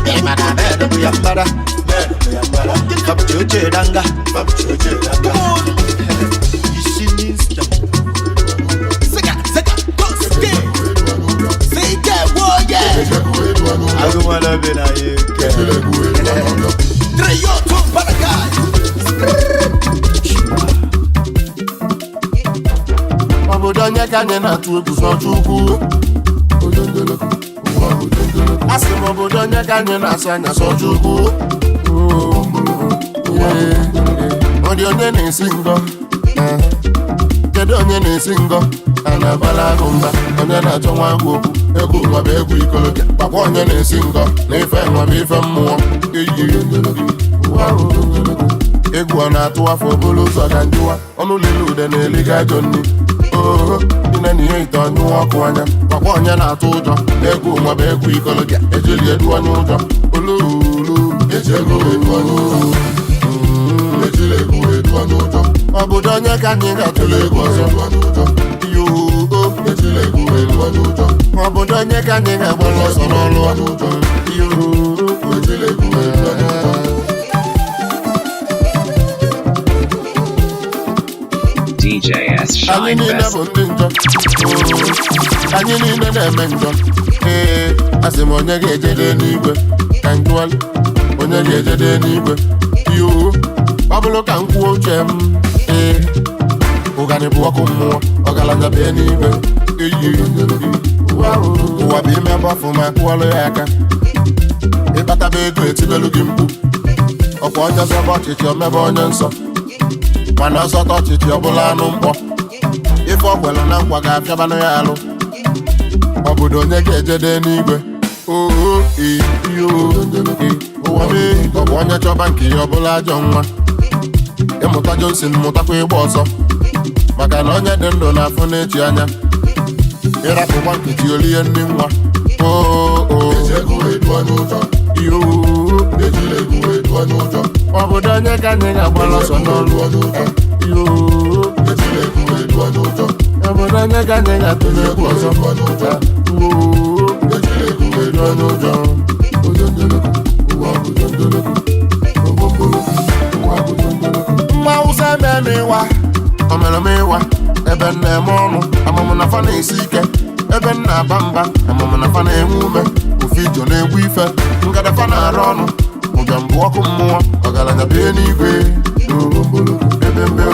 Emana bed buyambada, Papuche danga, I don't wanna be like obodo onye ka anyị na-atụ egwu sọchukwu asị m obodo onye ka anyị na-asị anya sọchukwu ọ dị onye na-esi ngọ kedu onye na-esi ngọ a na-abala agụ mba onye na-achọ nwa agwụ okwu egwu nwa bụ egwu ikolobịa gbakwa onye na-esi ngọ na ife nwa bụ ife mmụọ egwu ọ na-atụ afọ obolo ụzọ ga njụwa ọnụ lele ude na-eliga ajọ nri ine na ihe ite ọnyụwa ọkụ anya gbakwa onye na-atụ ụjọ egwu nwa bụ egwu ikolobịa ejili edu onye ụjọ olulu eji ego edu onye ụjọ ejili egwu edu onye ụjọ obodo onye ka anyị ga-atụle egwu ọzọ ejili egwu edu onye ụjọ obodo onye ka anyị ga-agbara ọsọ n'ọlụ ejili egwu edu onye ụjọ DJS Shine Best. Anyị niile na-eme njọ asị m onye ga-ejede n'igwe ka njụọli onye ga-ejede n'igwe yoo ọ bụrụ ka m kwuo uche m ụganị bụ ọkụ mmụọ ọgaranya bịa n'igwe ụwa bụ ime gbafụ ma kwụọlụ ya aka ịkpataba ego etibelu gị mkpu ọkwa onye zọba ọchịchị omebe onye nsọ mana ọsọta ọchịchị ọbụla anụ mkpọ ife ọkwelụ na nkwa ga-apịabanụ ya alụ obodo onye ga-ejede n'igwe ụwa mee ọ bụ onye chọba nke ya ọbụla ajọ nwa ịmụta Johnson mụtakwa ịgba ọsọ maka na onye dị ndụ na-afụ na-echi anya ịrapụkwa nkechi olie ndị nwa obodo onye ka anyị ga-agbara ọsọ n'ọlụ obodo onye ka anyị ga-atụle egwu ọzọ mma Hausa eme ịwa omere m ịwa ebe m na-eme ọnụ amụmụ na fa na-esi ike ebe m na-aba mba amụmụ na fa na-enwe ume ofe ijo na-egbu ife ngadafa na-arụ ọnụ ụbịam bụ ọkụ mmụọ ọgaranya bie n'igwe ebe mbe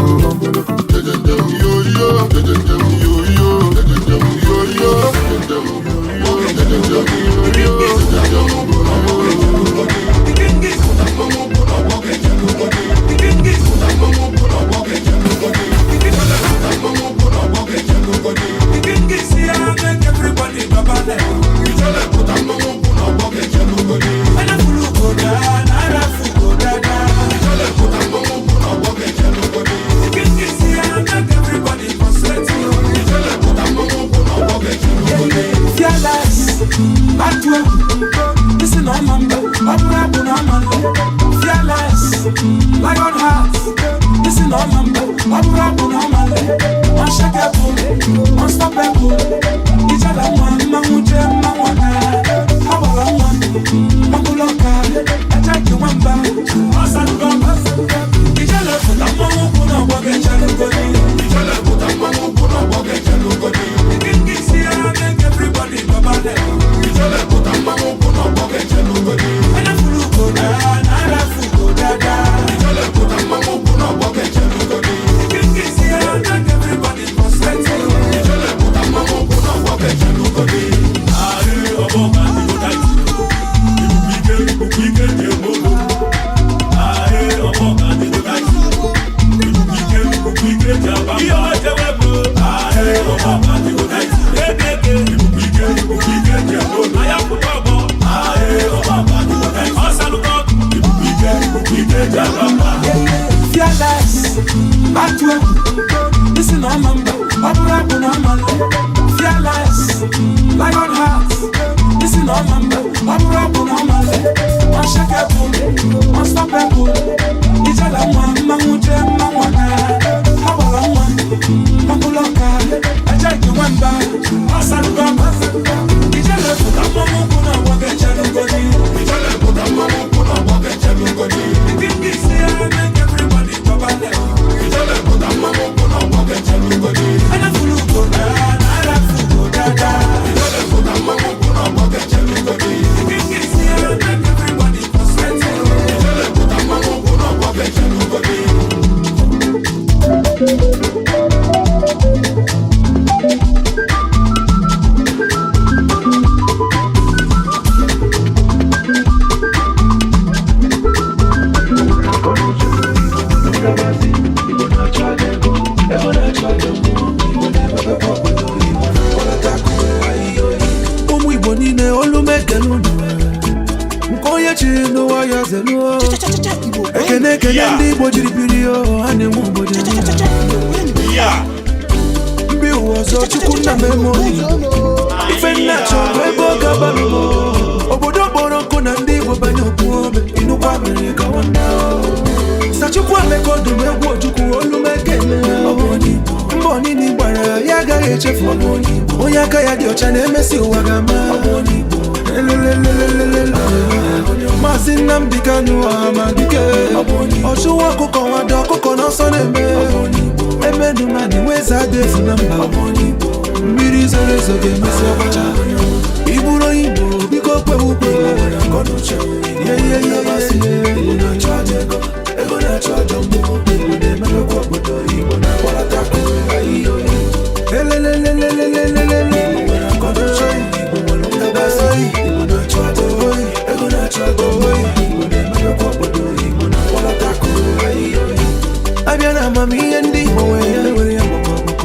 fearless. Back to this is not number. Up no man. Fearless. Lion heart. This is not number. Up no man. Unshakable, unstoppable. It's all I want. Mamuje, mamwana. How I want. Mamuloka. I take you one back. Asaruga. It's all I want. Mamukuna wage chalugodi. It's all I want. Mamukuna wage chalugodi. This year make everybody go back. It's all I want. Mamukuna wage chalugodi. And I follow go down. I follow go down. It's all I want. Mamukuna wage chalugodi. This year make everybody go sweat. It's all I want. Mamukuna wage chalugodi. Ụmụ Igbo niile olu mekelu nke onye chiri n'ụwa ya zelu ekene ndị Igbo jiri biri ha na-enwe obodo mbi ụwa ọzọ Chukwu nna m emoni ife nna chọrọ ebe ọ gabalụ obodo kpọrọ nkụ na ndị Igbo banye okwu ome inukwa mere ka nwanne Sachukwu emeka ọdụm egwu Ojukwu olu mekele mbọ niile gbara ya agaghị echefu onye aka ya dị ọcha na-emesi ụwa ga-ama Maazị Nnamdi Kanu Amadike ọchụwa ọkụkọ nwada ọkụkọ n'ọsọ na-eme emenụmanị weza adịghị na mba mmiri zoro ezo ga-emesi ọgbacha iburu Igbo biko kwewe ukwe ego na-achọ ajọ mmụọ na-emekwa obodo Igbo na-agbalata abịa na amamihe ndị Igbo nwere ya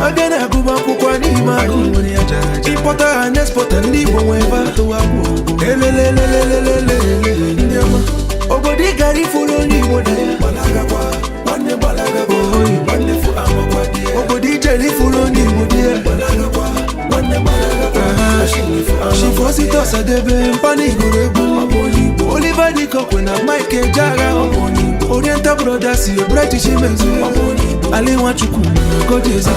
abịa na agụba akwụkwọ n'ime agụ ịkpọta ha na-espọta ndị Igbo nwee ndị ọma obodo ị gara ifuru onye Igbo na ya obodo ijere ifuru onye Igbo dị ya Shifosito Sadebe Mpani Igoro egwu Oliver Dikokwe na Mike Ejaga Oriental Brothers yo Bright Chimezu Ali Nwachukwu Koji Ezike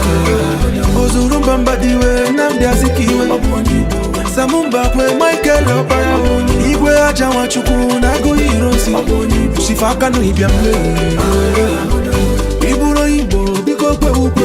Ozuru Mbamba Diwe Nnamdi Azikiwe Samumba Kwe Michael Opara Igwe Aja Nwachukwu na Agụghị Ironsi Shifaka no Ibiamle Iburo Igbo biko kwe ukwe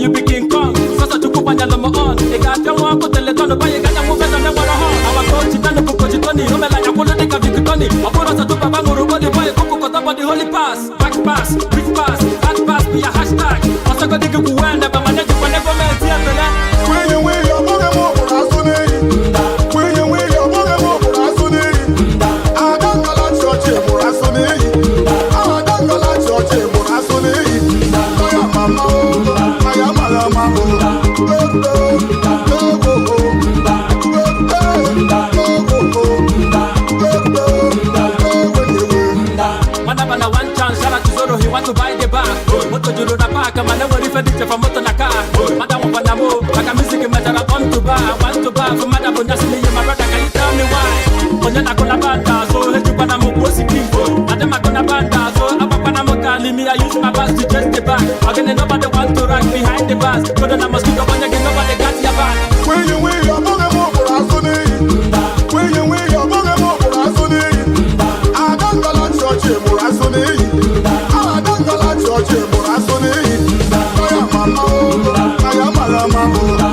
You be King Kong, so to put on your on. They got your walk with the letter, but you got your movement on the water. Our coach, Tani, Tony, no man like a politic of Tony. Of course, I took a bango, body boy, Coco, the holy pass, back pass, big pass, hard pass, be a hashtag. Also, got the good one, never manage to never met the other. When you will, you're more for us today. When you will, you're more for us today. I don't go like your chip for us today. I don't go like your chip for us today. I am Mama. Want to buy the bag, what to do the back, and I never refer to from motor car. Madam, for mother, but that's me, my brother. Can you tell me why? On your gonna banda, so let you put them up, what's it for? And them are gonna banda, so I'm gonna me, I use my bars to just the back. Again, nobody want to rank behind the bars. But then I must go on again, nobody got your back. When you win your boogie for Asuni, when you win your boogie for Asuni, I don't go like church for Asuni, I don't go like church for Asuni. I am mama, I am mama.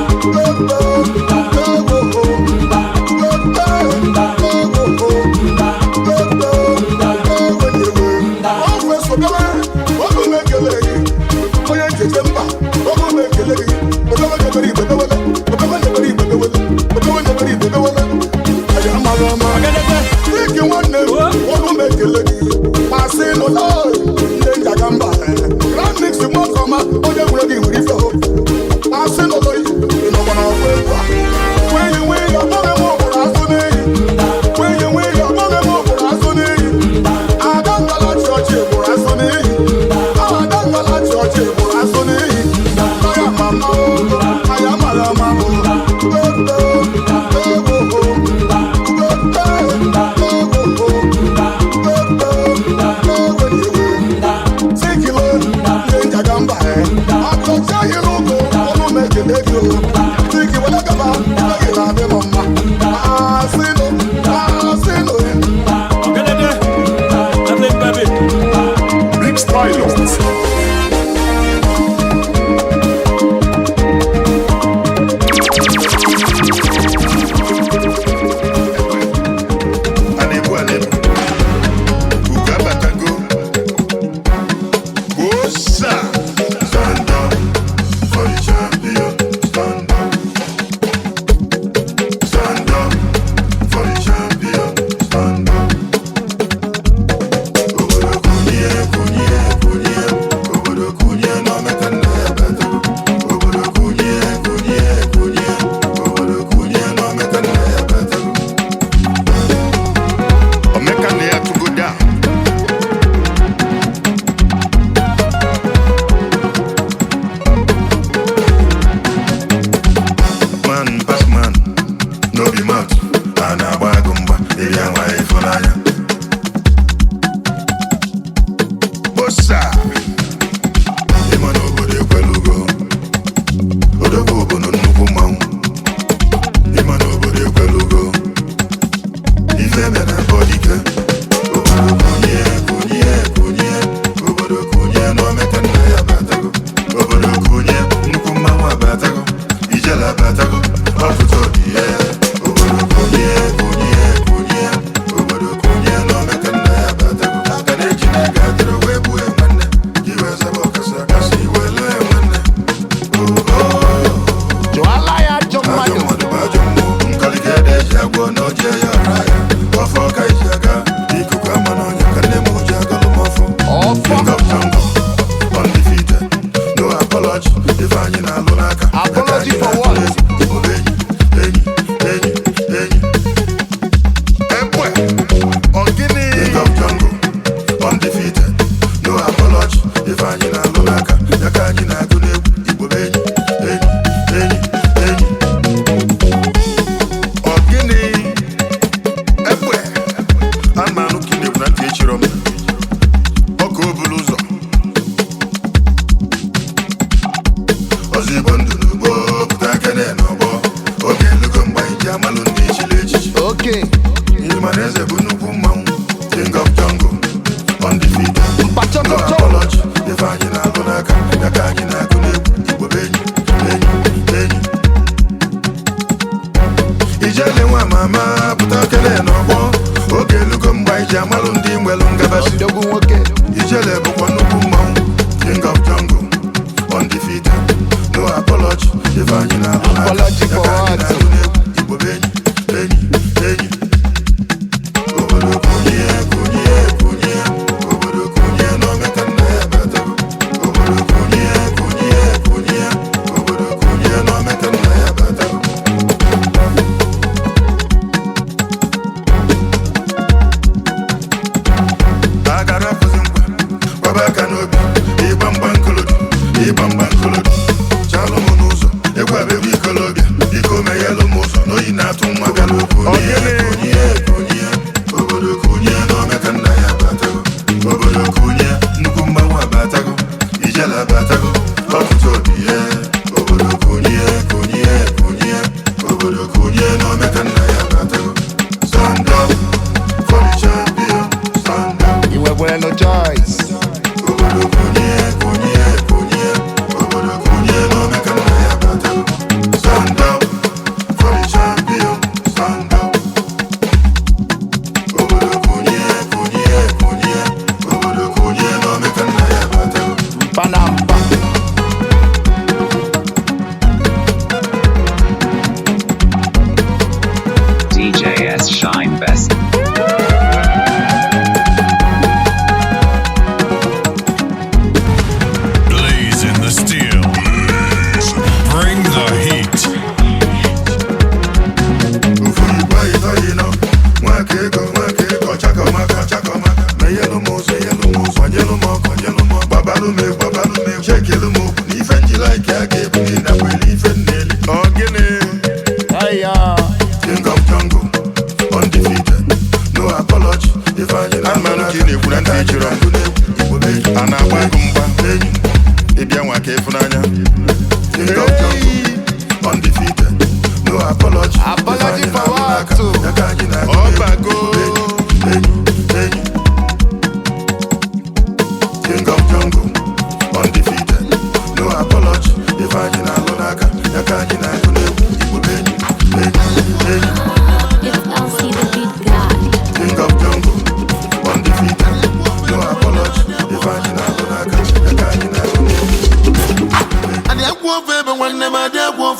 Chalo mo n'ụzọ, egwu abịa bụ ikolobịa, biko meghelu m ụzọ n'oyi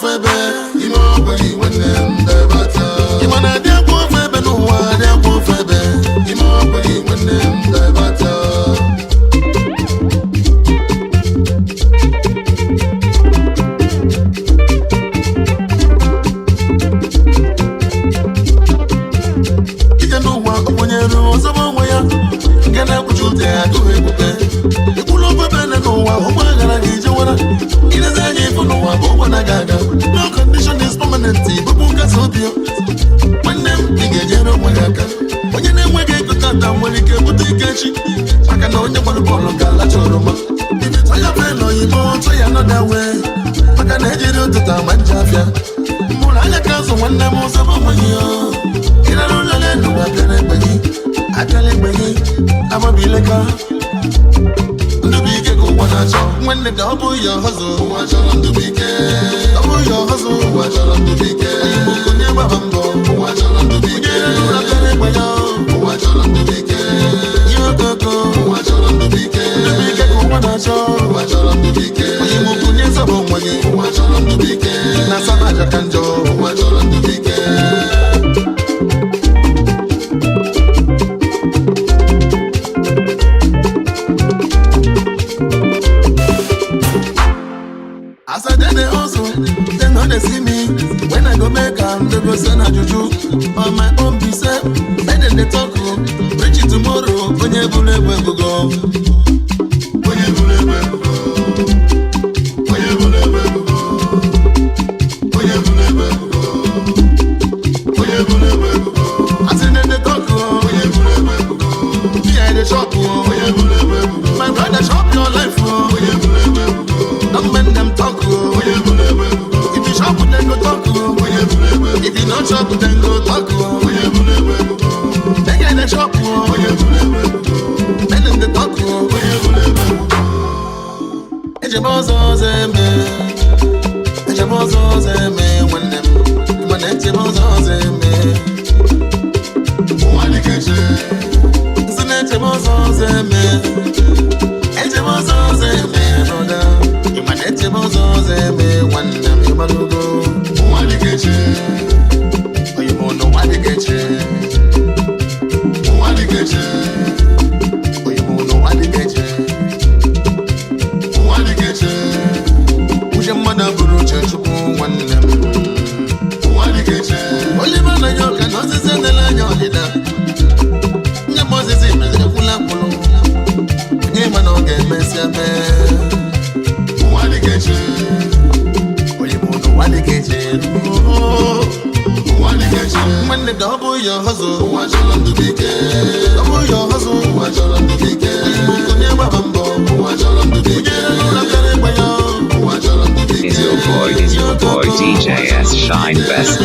febe, ime ogbenye nwanne m debata. Ịma na dị akwa febe n'ụwa, dị akwa febe, ime ogbenye nwanne m debata. Ike n'ụwa okwenyere ọzọba onwe ya, nke na-ekpuchi ụta ya adụghị ekpuke. Ikwulu febe n'ụwa, ụgbọ aghara gị jewara. Ilezi anya ifu n'ụwa bụ ụgbọ na gaga. No condition is permanent, bụbụ nkasi obi ya. Nwanne m, ị ga-enyere onwe ya aka. Onye na-enweghị ego tata nwere ike bute ike echi, maka na onye gbara bọọlụ ga-alacha oroma. Onye fee n'oyibo tụ ya nọda wee, maka na ejiri ụtụtụ ama nje afịa. Mụrụ anya ka azụ nwanne m ụzọ bụ onweghị ya. Ịrara ụlọ n'elu abịara egbe gị, akara egbe gị, amabile ka. Ndụbụike ka ụwa na-achọ nwanne dị ọ bụ ya ọhụzụ ụwa chọrọ ndụbụike. Ọ bụ ya ọhụzụ ụwa chọrọ ndụbụike. Onye gbaba mbọ ụwa chọrọ ndụbụike. Onye akara egbe ya ụwa chọrọ ndụbụike. Ihe okoko ụwa chọrọ ndụbụike. Ndụbụike ka ụwa na-achọ ụwa chọrọ ndụbụike. Onye mụkwu nye nsọbụ onwe gị ụwa chọrọ ndụbụike. Na asaba aja ka njọ ụwa chọrọ ndụbụike. As I did the hustle, they know they see me. When I go make them, they go send a juju. On my own be set, and then they talk. Reach it tomorrow, when you believe where we go. When you believe where we go. When you believe where we go. When you believe where we go. When you believe where we go. I said then they talk. When you believe where we go. Behind the shop. When you believe where we go. My brother shop your life. When you believe where we go. Don't bend them talk. If you shop, then go talk. If you not shop, then go talk. They get the shop. Then them the talk. Ejabozo zeme, ejabozo zeme. When them, when ejabozo zeme. Wani keche, zine ejabozo zeme, ejabozo zeme, brother. Imanete bozoze me wanda mi malugo Wadikeche Oyimono wadikeche Wadikeche Oyimono wadikeche Wadikeche Uje mwana buruche chuku wanda Wadikeche Oyimana yoka nozi zendela nyolida Nyamozi zimeze kula kulu Nyemana oge mesiame Wadikeche Oyimono wadikeche Wadikeche Mwende double your hustle Wacholo ndubike Double your hustle Wacholo ndubike Oyimono nyeba bambo Wacholo ndubike Is your boy DJ S Shine Best.